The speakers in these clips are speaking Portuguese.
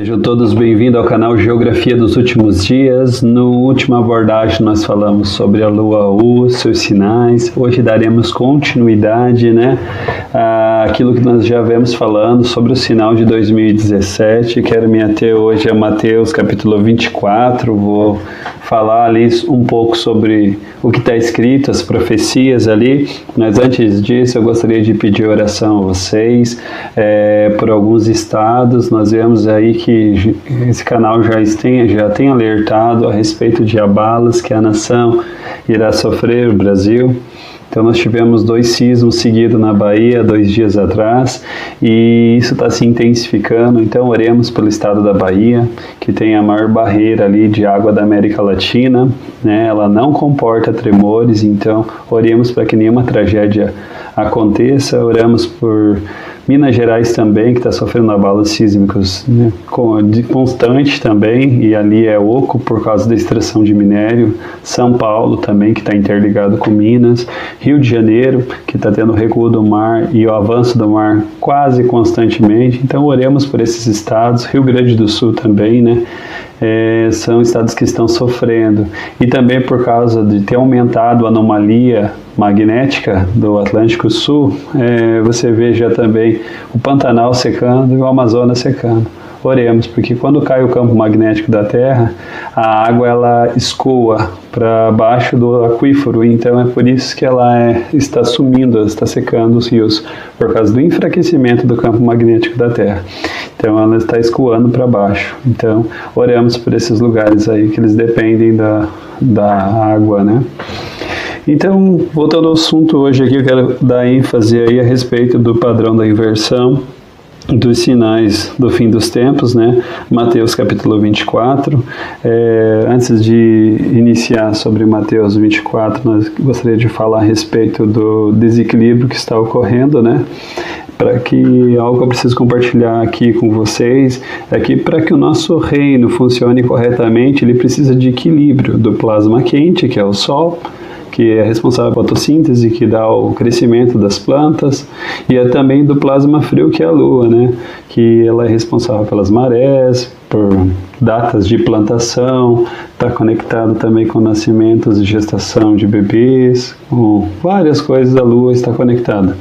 Sejam todos bem-vindos ao canal Geografia dos Últimos Dias. No última abordagem nós falamos sobre a Lua U, seus sinais. Hoje daremos continuidade, àquilo que nós já vemos falando sobre o sinal de 2017. Quero me ater hoje a Mateus capítulo 24. Vou falar ali um pouco sobre o que está escrito, as profecias ali. Mas antes disso eu gostaria de pedir oração a vocês por alguns estados. Nós vemos aí que esse canal já tem alertado a respeito de abalos que a nação irá sofrer, o Brasil. Então nós tivemos 2 sismos seguidos na Bahia 2 dias atrás e isso está se intensificando. Então oremos pelo estado da Bahia, que tem a maior barreira ali de água da América Latina, Ela não comporta tremores, então oremos para que nenhuma tragédia aconteça. Oramos por Minas Gerais também, que está sofrendo abalos sísmicos constantes também, e ali é oco por causa da extração de minério. São Paulo também, que está interligado com Minas. Rio de Janeiro, que está tendo o recuo do mar e o avanço do mar quase constantemente. Então oremos por esses estados. Rio Grande do Sul também, são estados que estão sofrendo. E também por causa de ter aumentado a anomalia magnética do Atlântico Sul, você vê já também o Pantanal secando e o Amazonas secando. Oremos, porque quando cai o campo magnético da Terra, a água ela escoa para baixo do aquífero, então é por isso que ela está sumindo, está secando os rios, por causa do enfraquecimento do campo magnético da Terra. Então ela está escoando para baixo. Então oremos por esses lugares aí que eles dependem da água, Então, voltando ao assunto hoje aqui, eu quero dar ênfase aí a respeito do padrão da inversão dos sinais do fim dos tempos, Mateus capítulo 24. Antes de iniciar sobre Mateus 24, nós gostaria de falar a respeito do desequilíbrio que está ocorrendo, para que algo que eu preciso compartilhar aqui com vocês é que para que o nosso reino funcione corretamente, ele precisa de equilíbrio do plasma quente, que é o Sol, que é responsável pela fotossíntese, que dá o crescimento das plantas, e também do plasma frio, que é a Lua, que ela é responsável pelas marés, por datas de plantação, está conectado também com nascimentos e gestação de bebês, com várias coisas a Lua está conectada.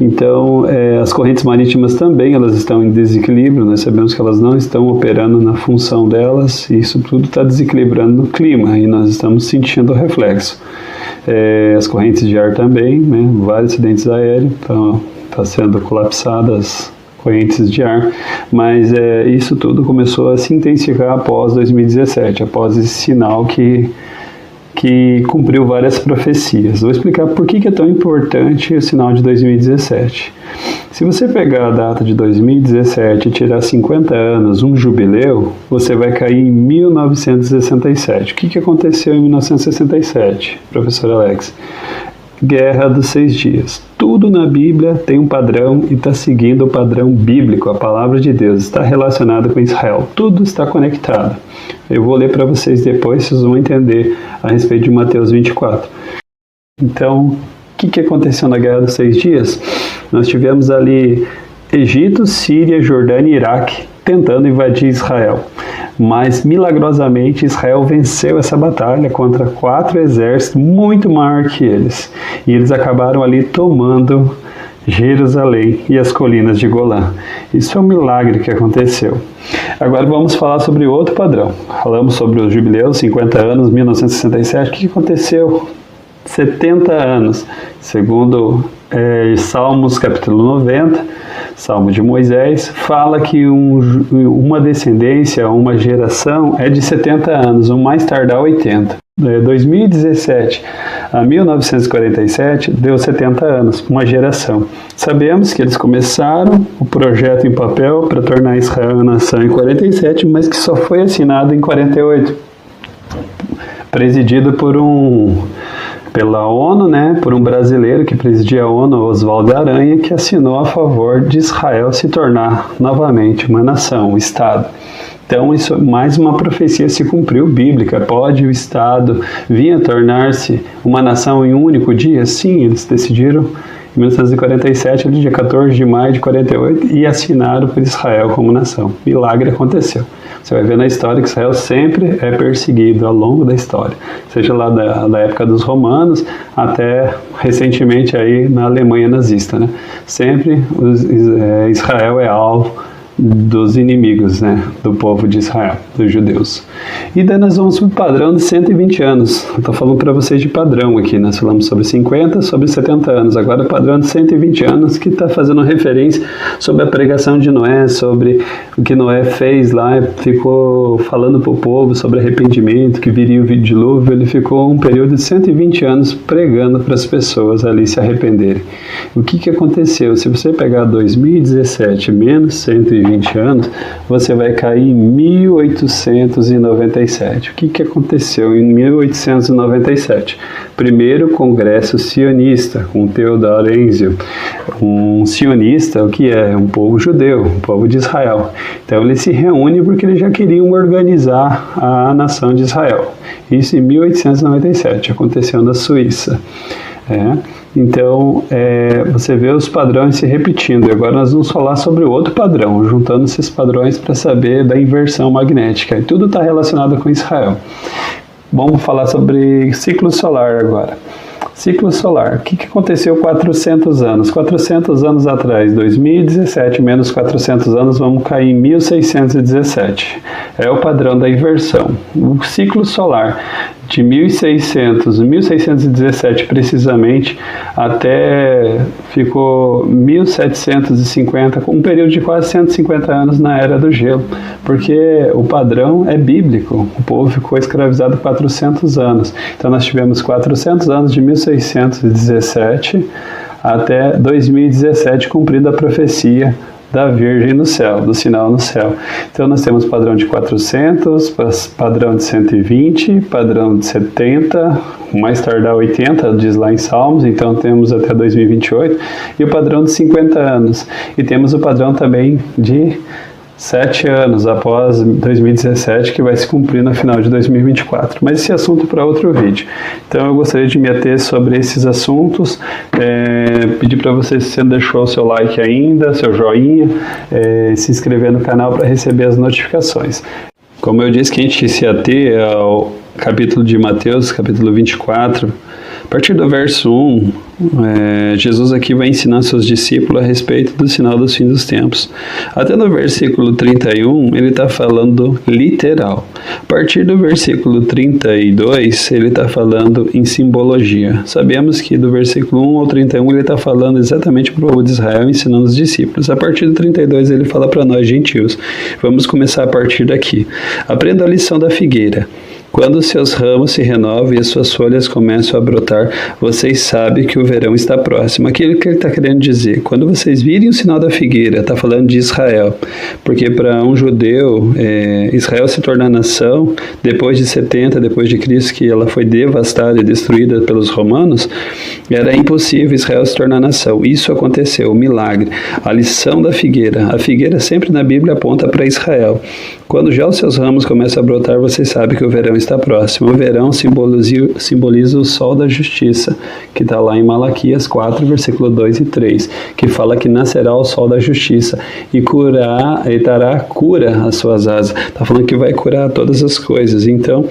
Então, as correntes marítimas também elas estão em desequilíbrio, nós sabemos que elas não estão operando na função delas, e isso tudo está desequilibrando no clima, e nós estamos sentindo o reflexo. As correntes de ar também, vários acidentes aéreos, estão sendo colapsadas correntes de ar, mas isso tudo começou a se intensificar após 2017, após esse sinal que cumpriu várias profecias. Vou explicar por que é tão importante o sinal de 2017. Se você pegar a data de 2017 e tirar 50 anos, um jubileu, você vai cair em 1967. O que aconteceu em 1967, professor Alex? Guerra dos 6 dias. Tudo na Bíblia tem um padrão e está seguindo o padrão bíblico. A palavra de Deus está relacionada com Israel. Tudo está conectado. Eu vou ler para vocês depois, vocês vão entender a respeito de Mateus 24. Então, o que aconteceu na Guerra dos 6 dias? Nós tivemos ali Egito, Síria, Jordânia e Iraque tentando invadir Israel. Mas, milagrosamente, Israel venceu essa batalha contra 4 exércitos muito maiores que eles. E eles acabaram ali tomando Jerusalém e as colinas de Golã. Isso é um milagre que aconteceu. Agora vamos falar sobre outro padrão. Falamos sobre os jubileus, 50 anos, 1967. O que aconteceu? 70 anos. Segundo Salmos capítulo 90, Salmo de Moisés, fala que uma descendência, uma geração é de 70 anos, o mais tardar 80. 2017 a 1947 deu 70 anos, uma geração. Sabemos que eles começaram o projeto em papel para tornar Israel uma nação em 47, mas que só foi assinado em 48, presidido pela ONU, por um brasileiro que presidia a ONU, Oswaldo Aranha, que assinou a favor de Israel se tornar novamente uma nação, um Estado. Então, isso, mais uma profecia se cumpriu bíblica. Pode o Estado vir a tornar-se uma nação em um único dia? Sim, eles decidiram em 1947, dia 14 de maio de 48, e assinaram por Israel como nação. Milagre aconteceu. Você vai ver na história que Israel sempre é perseguido ao longo da história, seja lá da época dos romanos até recentemente aí na Alemanha nazista, né? Sempre Israel é alvo dos inimigos, né, do povo de Israel, dos judeus. E daí nós vamos para o padrão de 120 anos. Eu estou falando para vocês de padrão aqui, nós falamos sobre 50, sobre 70 anos. Agora o padrão de 120 anos que está fazendo referência sobre a pregação de Noé, sobre o que Noé fez lá, ficou falando para o povo sobre arrependimento, que viria o dilúvio. Ele ficou um período de 120 anos pregando para as pessoas ali se arrependerem. O que aconteceu? Se você pegar 2017 menos 120 anos, você vai cair em 1897. O que aconteceu em 1897? Primeiro Congresso Sionista, com Theodor Herzl. Um sionista, o que é? Um povo judeu, um povo de Israel. Então ele se reúne porque eles já queriam organizar a nação de Israel. Isso em 1897, aconteceu na Suíça. Então, você vê os padrões se repetindo. E agora nós vamos falar sobre o outro padrão, juntando esses padrões para saber da inversão magnética. E tudo está relacionado com Israel. Vamos falar sobre ciclo solar agora. Ciclo solar. O que aconteceu 400 anos? 400 anos atrás, 2017 menos 400 anos, vamos cair em 1617. É o padrão da inversão. O ciclo solar de 1617 precisamente até ficou 1750, com um período de quase 150 anos na Era do Gelo, porque o padrão é bíblico. O povo ficou escravizado 400 anos. Então nós tivemos 400 anos de 1617 até 2017, cumprida a profecia da Virgem no céu, do sinal no céu. Então nós temos padrão de 400, padrão de 120, padrão de 70, mais tardar 80, diz lá em Salmos, então temos até 2028, e o padrão de 50 anos. E temos o padrão também de 7 anos após 2017, que vai se cumprir no final de 2024. Mas esse assunto para outro vídeo. Então eu gostaria de me ater sobre esses assuntos, pedir para você, se você não deixou o seu like ainda, seu joinha, se inscrever no canal para receber as notificações. Como eu disse que a gente se ater ao capítulo de Mateus, capítulo 24, a partir do verso 1, Jesus aqui vai ensinar seus discípulos a respeito do sinal dos fins dos tempos. Até no versículo 31, ele está falando literal. A partir do versículo 32, ele está falando em simbologia. Sabemos que do versículo 1 ao 31, ele está falando exatamente para o povo de Israel, ensinando os discípulos. A partir do 32, ele fala para nós, gentios. Vamos começar a partir daqui. Aprenda a lição da figueira. Quando os seus ramos se renovam e as suas folhas começam a brotar, vocês sabem que o verão está próximo. Aquilo que ele está querendo dizer, quando vocês virem o sinal da figueira, está falando de Israel, porque para um judeu, Israel se tornar nação, depois de 70, depois de Cristo, que ela foi devastada e destruída pelos romanos, era impossível Israel se tornar nação. Isso aconteceu, o milagre. A lição da figueira. A figueira sempre na Bíblia aponta para Israel. Quando já os seus ramos começam a brotar, vocês sabem que o verão está próximo. O verão simboliza o sol da justiça, que está lá em Malaquias 4, versículo 2 e 3, que fala que nascerá o sol da justiça e dará cura às suas asas. Está falando que vai curar todas as coisas. Então,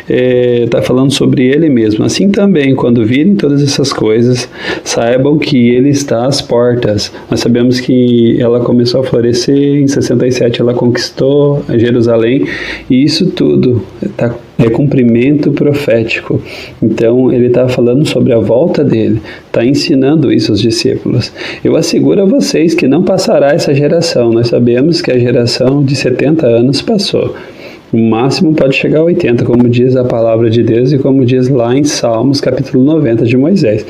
está falando sobre ele mesmo. Assim também, quando virem todas essas coisas, saibam que ele está às portas. Nós sabemos que ela começou a florescer, em 67 ela conquistou Jerusalém, e isso tudo é cumprimento profético. Então ele está falando sobre a volta dele, está ensinando isso aos discípulos. Eu asseguro a vocês que não passará essa geração. Nós sabemos que a geração de 70 anos passou. O máximo pode chegar a 80, como diz a palavra de Deus e como diz lá em Salmos, capítulo 90 de Moisés.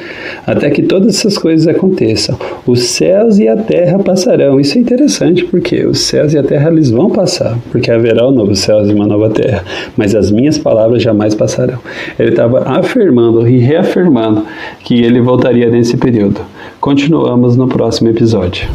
Até que todas essas coisas aconteçam. Os céus e a terra passarão. Isso é interessante, porque os céus e a terra eles vão passar, porque haverá um novo céu e uma nova terra. Mas as minhas palavras jamais passarão. Ele estava afirmando e reafirmando que ele voltaria nesse período. Continuamos no próximo episódio.